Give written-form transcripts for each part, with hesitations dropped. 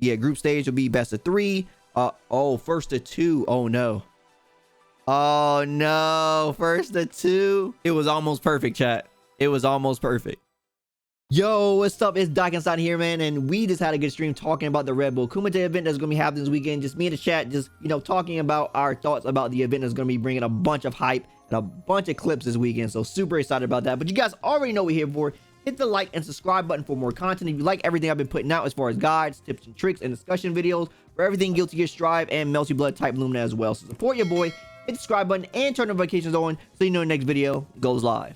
Yeah, group stage will be best of 3. Oh, first of 2. Oh no. Oh no, first of 2. It was almost perfect, chat. It was almost perfect. Yo, what's up? It's Doc Inside here, man, and we just had a good stream talking about the Red Bull Kumite event that's going to be happening this weekend. Just me in the chat, just, talking about our thoughts about the event that's going to be bringing a bunch of hype and a bunch of clips this weekend. So super excited about that. But you guys already know what we're here for. Hit the like and subscribe button for more content. If you like everything I've been putting out as far as guides, tips and tricks, and discussion videos for everything Guilty Gear Strive and Melty Blood type Lumina as well. So support your boy, hit the subscribe button, and turn notifications on so you know the next video goes live.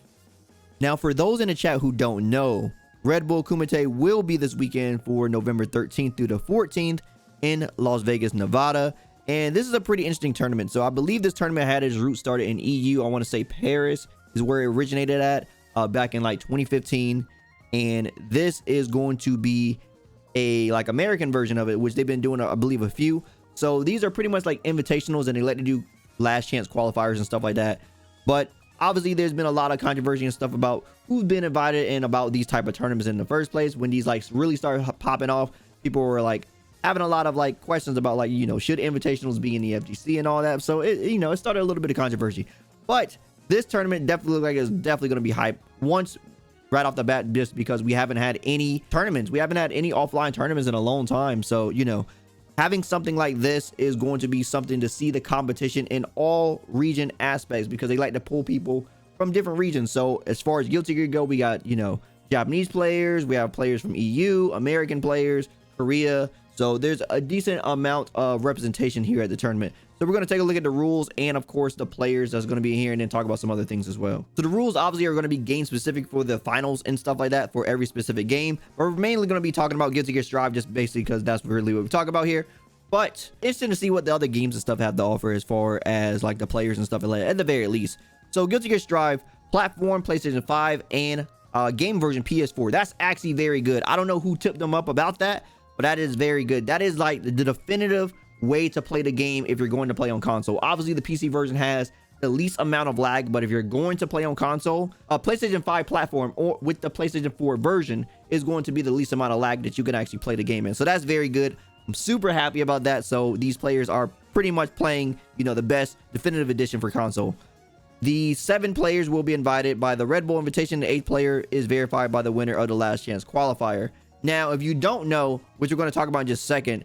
Now, for those in the chat who don't know, Red Bull Kumite will be this weekend for November 13th through the 14th in Las Vegas, Nevada. And this is a pretty interesting tournament. So I believe this tournament had its roots started in EU. I want to say Paris is where it originated at back in like 2015. And this is going to be a like American version of it, which they've been doing, I believe, a few. So these are pretty much like invitationals, and they let you do last chance qualifiers and stuff like that. But obviously, there's been a lot of controversy and stuff about who's been invited and about these type of tournaments in the first place. When these like really started popping off, people were like having a lot of like questions about like, should invitationals be in the FGC and all that. So it started a little bit of controversy. But this tournament definitely looked like it's definitely going to be hype once right off the bat, just because we haven't had any tournaments. We haven't had any offline tournaments in a long time. So, having something like this is going to be something to see the competition in all region aspects, because they like to pull people from different regions. So as far as Guilty Gear go, we got, Japanese players, we have players from EU, American players, Korea. So there's a decent amount of representation here at the tournament. So we're going to take a look at the rules and, of course, the players that's going to be here, and then talk about some other things as well. So the rules obviously are going to be game specific for the finals and stuff like that for every specific game. But we're mainly going to be talking about Guilty Gear Strive, just basically because that's really what we talk about here. But interesting to see what the other games and stuff have to offer as far as like the players and stuff at the very least. So Guilty Gear Strive, platform, PlayStation 5, and game version PS4. That's actually very good. I don't know who tipped them up about that, but that is very good. That is like the definitive way to play the game if you're going to play on console. Obviously, the PC version has the least amount of lag, but if you're going to play on console, a PlayStation 5 platform or with the PlayStation 4 version is going to be the least amount of lag that you can actually play the game in. So that's very good. I'm super happy about that. So these players are pretty much playing, the best definitive edition for console. The 7 players will be invited by the Red Bull invitation. The 8th player is verified by the winner of the last chance qualifier. Now, if you don't know, which we're going to talk about in just a second,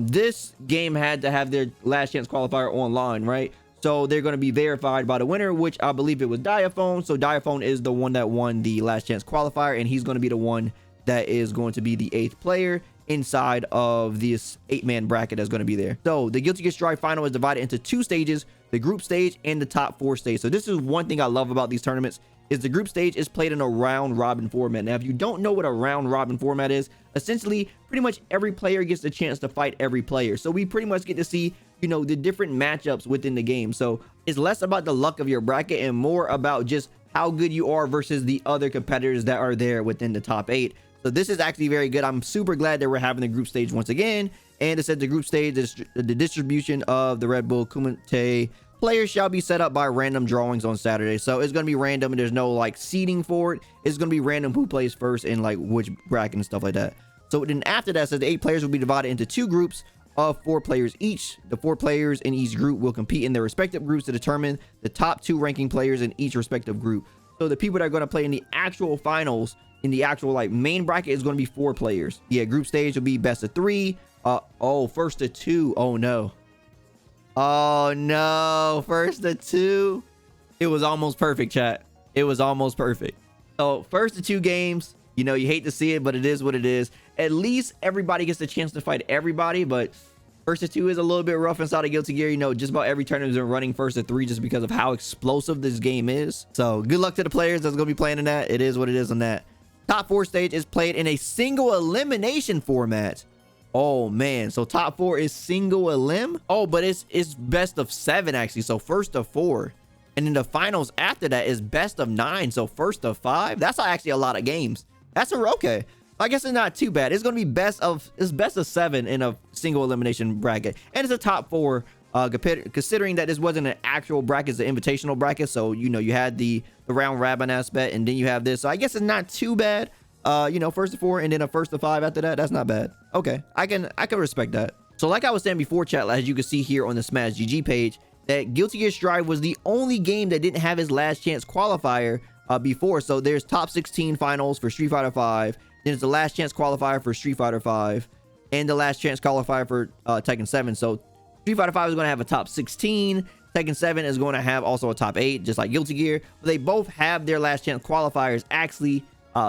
this game had to have their last chance qualifier online, right? So they're going to be verified by the winner, which I believe it was Diaphone. So Diaphone is the one that won the last chance qualifier, and he's going to be the one that is going to be the 8th player inside of this 8-man bracket that's going to be there. So the Guilty Gear Strive final is divided into 2 stages, the group stage and the top 4 stage. So this is one thing I love about these tournaments, is the group stage is played in a round robin format. Now, if you don't know what a round robin format is, essentially pretty much every player gets a chance to fight every player. So we pretty much get to see, the different matchups within the game. So it's less about the luck of your bracket and more about just how good you are versus the other competitors that are there within the top 8. So this is actually very good. I'm super glad that we're having the group stage once again. And it said the group stage is the distribution of the Red Bull Kumite players shall be set up by random drawings on Saturday. So it's going to be random, and there's no like seeding for it. It's going to be random who plays first and like which bracket and stuff like that. So then after that, says the 8 players will be divided into 2 groups of 4 players each. The 4 players in each group will compete in their respective groups to determine the top 2 ranking players in each respective group. So the people that are going to play in the actual finals, in the actual like main bracket, is going to be 4 players. Yeah, group stage will be best of 3. First of 2. Oh no. Oh no, first of 2. It was almost perfect, chat. It was almost perfect. So first of 2 games, you hate to see it, but it is what it is. At least everybody gets the chance to fight everybody, but first of 2 is a little bit rough inside of Guilty Gear. Just about every tournament is running first of 3 just because of how explosive this game is. So good luck to the players that's going to be playing in that. It is what it is on that. Top 4 stage is played in a single elimination format. Oh man, so top 4 is single elim. Oh, but it's best of 7 actually. So first of 4, and then the finals after that is best of 9. So first of 5. That's actually a lot of games. That's okay. I guess it's not too bad. It's going to be best of 7 in a single elimination bracket, and it's a top 4. Considering that this wasn't an actual bracket, it's an invitational bracket. So you had the round robin aspect, and then you have this. So I guess it's not too bad. You know, first to 4 and then a first to 5 after that. That's not bad. Okay, I can respect that. So like I was saying before, chat, as you can see here on the Smash GG page, that Guilty Gear Strive was the only game that didn't have his last chance qualifier before. So there's top 16 finals for Street Fighter 5, then it's the last chance qualifier for Street Fighter 5, and the last chance qualifier for Tekken 7. So Street Fighter 5 is going to have a top 16. Tekken 7 is going to have also a top 8, just like Guilty Gear. But they both have their last chance qualifiers actually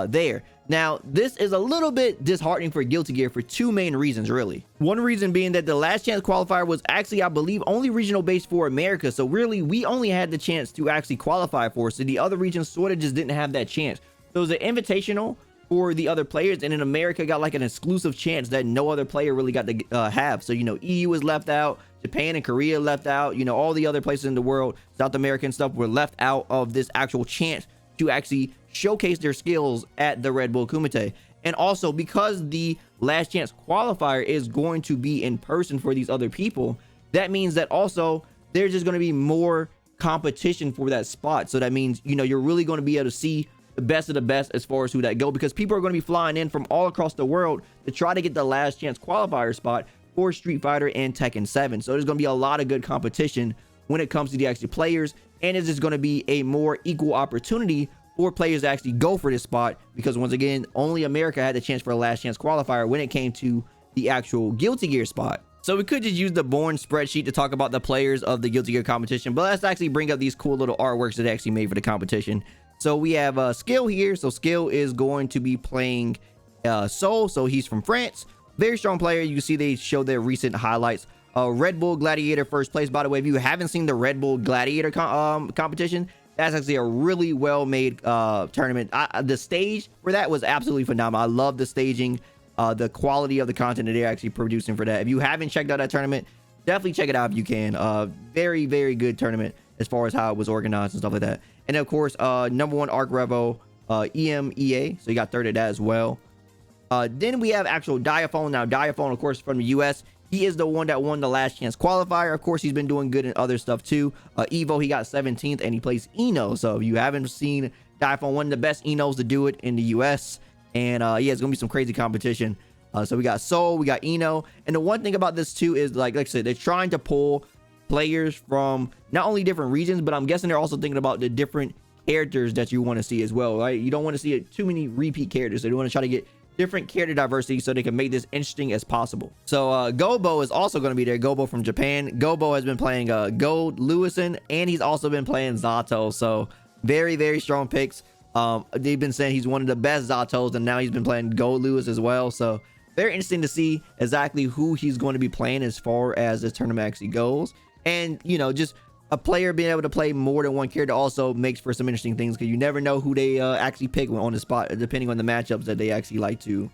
there. Now, this is a little bit disheartening for Guilty Gear for 2 main reasons, really. One reason being that the last chance qualifier was actually, I believe, only regional based for America. So really, we only had the chance to actually qualify for. So the other regions sort of just didn't have that chance. So it was an invitational for the other players, and in America got like an exclusive chance that no other player really got to have. So, you know, EU was left out, Japan and Korea left out, you know, all the other places in the world, South America and stuff, were left out of this actual chance to actually showcase their skills at the Red Bull Kumite. And also, because the last chance qualifier is going to be in person for these other people, that means that also there's just going to be more competition for that spot. So that means, you know, you're really going to be able to see the best of the best as far as who that go, because people are going to be flying in from all across the world to try to get the last chance qualifier spot for Street Fighter and Tekken 7. So there's going to be a lot of good competition when it comes to the actual players, and it's just going to be a more equal opportunity for players to actually go for this spot, because once again, only America had the chance for a last chance qualifier when it came to the actual Guilty Gear spot. So we could just use the Born spreadsheet to talk about the players of the Guilty Gear competition, but let's actually bring up these cool little artworks that they actually made for the competition. So we have Skill here. So Skill is going to be playing Soul. So he's from France. Very strong player. You can see they show their recent highlights. Red Bull Gladiator first place. By the way, if you haven't seen the Red Bull Gladiator competition, that's actually a really well made tournament. The stage for that was absolutely phenomenal. I love the staging, the quality of the content that they're actually producing for that. If you haven't checked out that tournament, definitely check it out if you can. Very, very good tournament as far as how it was organized and stuff like that. And of course, #1 Arc Revo EMEA. So you got third at that as well. Then we have actual Diaphone. Now, Diaphone, of course, from the US. He is the one that won the last chance qualifier. Of course, he's been doing good in other stuff too. Evo, he got 17th, and he plays Eno. So if you haven't seen Diaphone, one of the best Enos to do it in the US. And yeah, it's gonna be some crazy competition. So we got Soul, we got Eno. And the one thing about this too is, like I said, they're trying to pull players from not only different regions, but I'm guessing they're also thinking about the different characters that you want to see as well, right? You don't want to see too many repeat characters. So you want to try to get different character diversity so they can make this interesting as possible. So Gobo is also going to be there. Gobo from Japan. Gobo has been playing Gold Lewison, and he's also been playing Zato. So very, very strong picks. They've been saying he's one of the best Zatos, and now he's been playing Gold Lewis as well. So very interesting to see exactly who he's going to be playing as far as this tournament actually goes. And, you know, just a player being able to play more than one character also makes for some interesting things, because you never know who they actually pick on the spot, depending on the matchups that they actually like to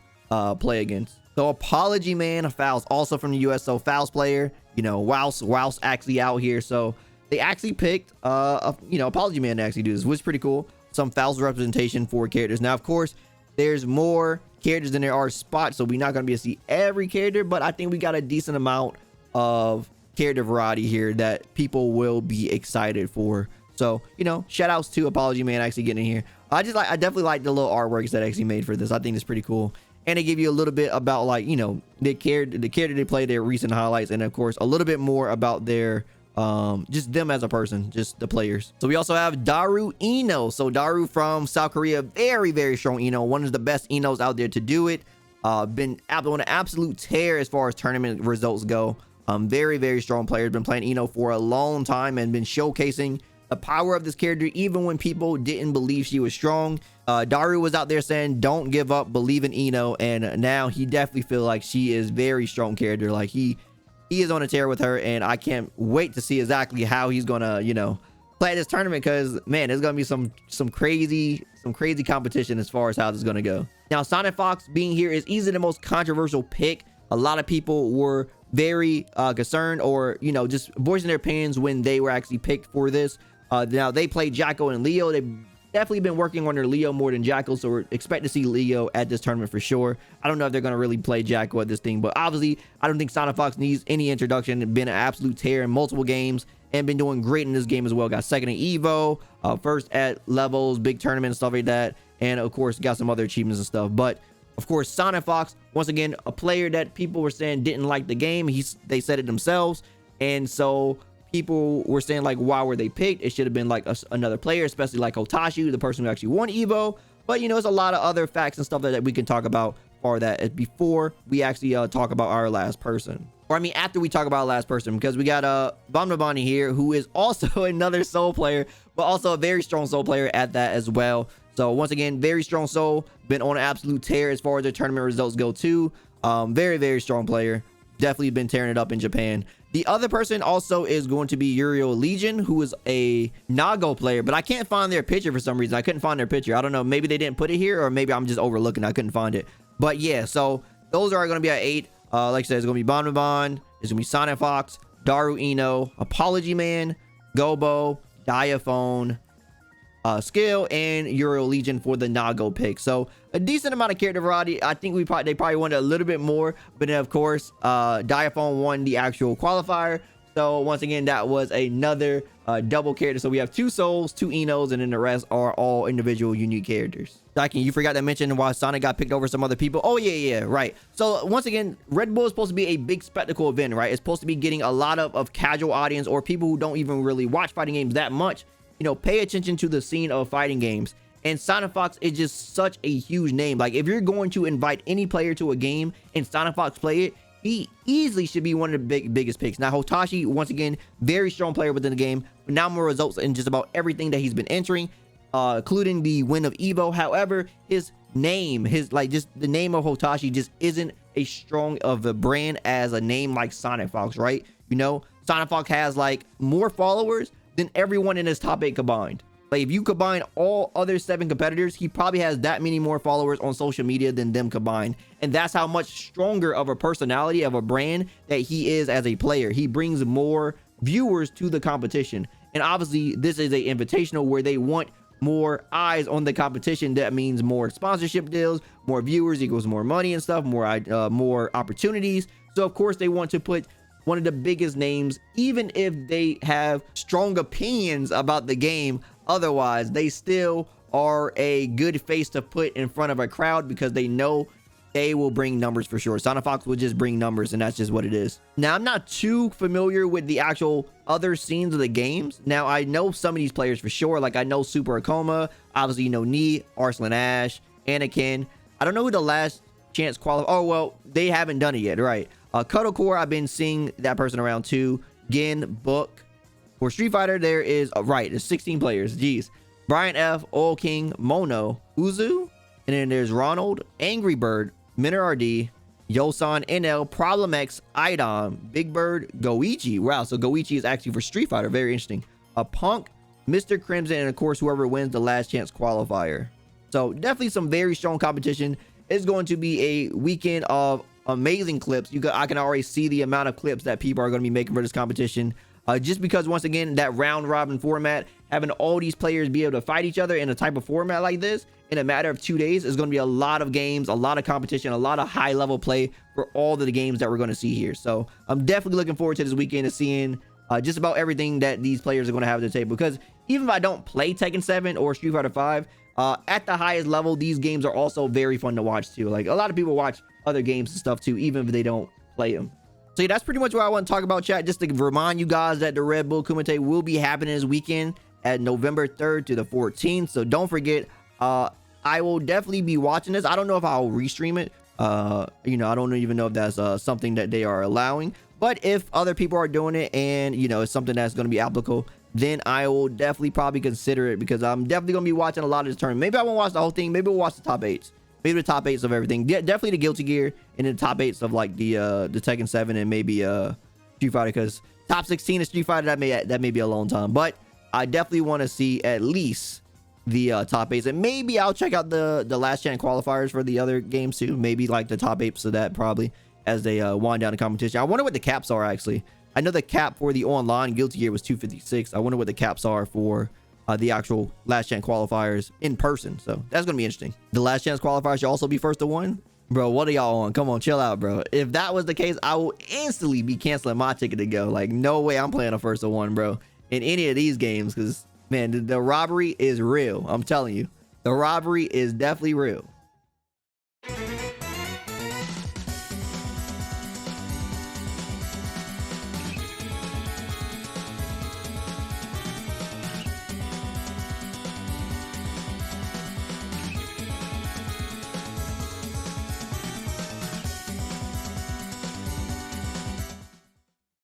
play against. So Apology Man, Fouls, also from the US. So Fouls player, you know, Wouse actually out here. So they actually picked, you know, Apology Man to actually do this, which is pretty cool. Some Fouls representation for characters. Now, of course, there's more characters than there are spots, so we're not going to be able to see every character, but I think we got a decent amount of character variety here that people will be excited for. So, you know, shout outs to Apology Man actually getting in here. I definitely like the little artworks that actually made for this. I think it's pretty cool. And they give you a little bit about, like, you know, the character they play, their recent highlights, and of course a little bit more about their just them as a person, just the players. So we also have Daru Eno. So Daru from South Korea, very, very strong Eno, one of the best Enos out there to do it. Been on an absolute tear as far as tournament results go. Very, very strong player. Been playing Eno for a long time and been showcasing the power of this character even when people didn't believe she was strong. Daru was out there saying, don't give up, believe in Eno, and now he definitely feels like she is very strong character. Like he is on a tear with her, and I can't wait to see exactly how he's gonna, you know, play this tournament, because man, there's gonna be some crazy competition as far as how this is gonna go. Now, Sonic Fox being here is easily the most controversial pick. A lot of people were very concerned, or, you know, just voicing their opinions when they were actually picked for this. Now they played Jacko and Leo. They've definitely been working on their Leo more than Jacko, so we're expecting to see Leo at this tournament for sure. I don't know if they're going to really play Jacko at this thing, but obviously I don't think Sonic Fox needs any introduction. Been an absolute tear in multiple games and been doing great in this game as well. Got second in Evo, first at levels, big tournament and stuff like that. and of course got some other achievements and stuff. But of course, Sonic Fox, once again, a player that people were saying didn't like the game. They said it themselves, and so people were saying like, why were they picked? It should have been like another player, especially like Hotashi, the person who actually won Evo. But you know, there's a lot of other facts and stuff that we can talk about for that before we actually talk about our last person. Or I mean, after we talk about our last person, because we got Bonnie here, who is also another Soul player, but also a very strong Soul player at that as well. So once again, very strong Soul, been on an absolute tear as far as the tournament results go too. Very, very strong player. Definitely been tearing it up in Japan. The other person also is going to be Uriel Legion, who is a Nago player, but I can't find their picture for some reason. I couldn't find their picture. I don't know. Maybe they didn't put it here, or maybe I'm just overlooking. I couldn't find it. But yeah, so those are going to be at 8. Like I said, it's going to be Bon, it's going to be Sonic Fox, Daru Ino, Apology Man, Gobo, Diaphone, Skill, and Uriel Legion for the Nago pick. So a decent amount of character variety. I think they probably wanted a little bit more, but then of course Diaphone won the actual qualifier. So once again, that was another double character. So we have 2 Souls, 2 Enos, and then the rest are all individual unique characters. Tekken, you forgot to mention why Sonic got picked over some other people. Oh yeah, right. So once again, Red Bull is supposed to be a big spectacle event, right? It's supposed to be getting a lot of casual audience, or people who don't even really watch fighting games that much, you know, pay attention to the scene of fighting games. And Sonic Fox is just such a huge name. Like, if you're going to invite any player to a game and Sonic Fox play it, he easily should be one of the biggest picks. Now, Hotashi, once again, very strong player within the game. Phenomenal results in just about everything that he's been entering, including the win of Evo. However, his name, just the name of Hotashi just isn't as strong of a brand as a name like Sonic Fox, right? You know, Sonic Fox has like more followers than everyone in his top 8 combined. Like, if you combine all other 7 competitors, he probably has that many more followers on social media than them combined. And that's how much stronger of a personality, of a brand that he is as a player. He brings more viewers to the competition. And obviously, this is a invitational where they want more eyes on the competition. That means more sponsorship deals, more viewers equals more money and stuff, more opportunities. So of course they want to put one of the biggest names, even if they have strong opinions about the game. Otherwise, they still are a good face to put in front of a crowd, because they know they will bring numbers for sure. Sonic Fox will just bring numbers, and that's just what it is. Now, I'm not too familiar with the actual other scenes of the games. Now, I know some of these players for sure. Like, I know Super Akoma, obviously, you know, Nee, Arslan Ash, Anakin. I don't know who the last chance qualifier. Oh, well, they haven't done it yet, right? Cuddlecore, I've been seeing that person around too. Gin, Book. For Street Fighter, there is, right, there's 16 players. Jeez. Brian F, Oil King, Mono, Uzu, and then there's Ronald, Angry Bird, Miner RD, Yosan, NL, Problem X, Idom, Big Bird, Goichi. Wow, so Goichi is actually for Street Fighter. Very interesting. A Punk, Mr. Crimson, and of course, whoever wins the last chance qualifier. So definitely some very strong competition. It's going to be a weekend of amazing clips. I can already see the amount of clips that people are going to be making for this competition. Just because, once again, that round robin format, having all these players be able to fight each other in a type of format like this in a matter of 2 days is going to be a lot of games, a lot of competition, a lot of high level play for all of the games that we're going to see here. So I'm definitely looking forward to this weekend of seeing just about everything that these players are going to have at the table. Because even if I don't play Tekken 7 or Street Fighter 5, at the highest level, these games are also very fun to watch too. Like, a lot of people watch other games and stuff too, even if they don't play them. So yeah, that's pretty much what I want to talk about, chat. Just to remind you guys that the Red Bull Kumite will be happening this weekend at November 3rd to the 14th. So don't forget, I will definitely be watching this. I don't know if I'll restream it. You know, I don't even know if that's something that they are allowing. But if other people are doing it and, you know, it's something that's going to be applicable, then I will definitely probably consider it, because I'm definitely going to be watching a lot of this tournament. Maybe I won't watch the whole thing. Maybe we'll watch the top 8s. Maybe the top 8s of everything. Definitely the Guilty Gear, and then the top 8s of like the Tekken 7 and maybe Street Fighter, because top 16 of Street Fighter, that may be a long time. But I definitely want to see at least the top 8s, and maybe I'll check out the last chance qualifiers for the other games too. Maybe like the top 8s of that, probably, as they wind down the competition. I wonder what the caps are actually. I know the cap for the online Guilty Gear was 256. I wonder what the caps are for the actual last chance qualifiers in person. So that's gonna be interesting. The last chance qualifiers should also be first to one. Bro, what are y'all on? Come on, chill out, bro. If that was the case, I will instantly be canceling my ticket to go. Like, no way I'm playing a first to one, bro, in any of these games, because man, the robbery is real. I'm telling you. The robbery is definitely real.